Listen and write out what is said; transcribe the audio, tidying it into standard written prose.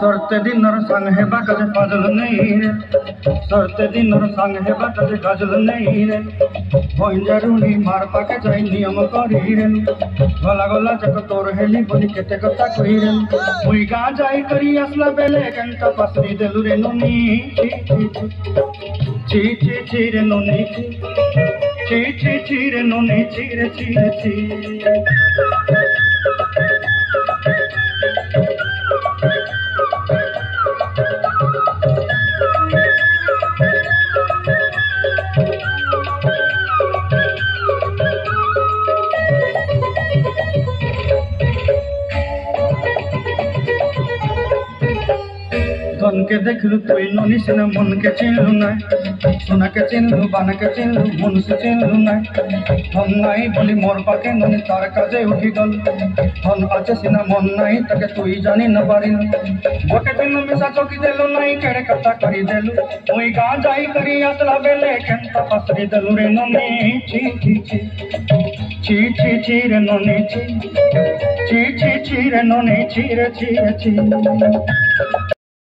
सरते दिन संग हेबा कदे फाजल नहीं रे, सरते दिन संग हेबा कदे फाजल नहीं रे। भंजारुनी मार पाके जाई नियम करी रे, गला गला जक तोर हेली बोली केते कथा कही रे। मुई गा जाई करी असला बेले कंटा पसरी देलु रे नुनी, ची ची ची रे नुनी, ची ची ची रे नुनी, ची रे ची रे ची। धन के देखलु तुई नुनी सिना मन के चिन्हलु ना, सोना के चिन्हलु बाना के चिन्हलु मन से चिन्हलु ना। धन नाई बोली मोर पाके नुनी तार काजे उठी गल, धन आछे सिना मन नाई ताके तुई जानी न पारिल। गोटे दिन मिसा चौकी देलु नाई केड़े कथा करी देलु, मुई गा जाई करी असला बेले केंता पसरी देलु रे नुनी, ची ची ची ची ची ची रे नुनी, ची ची ची ची रे नुनी, ची रे ची रे ची।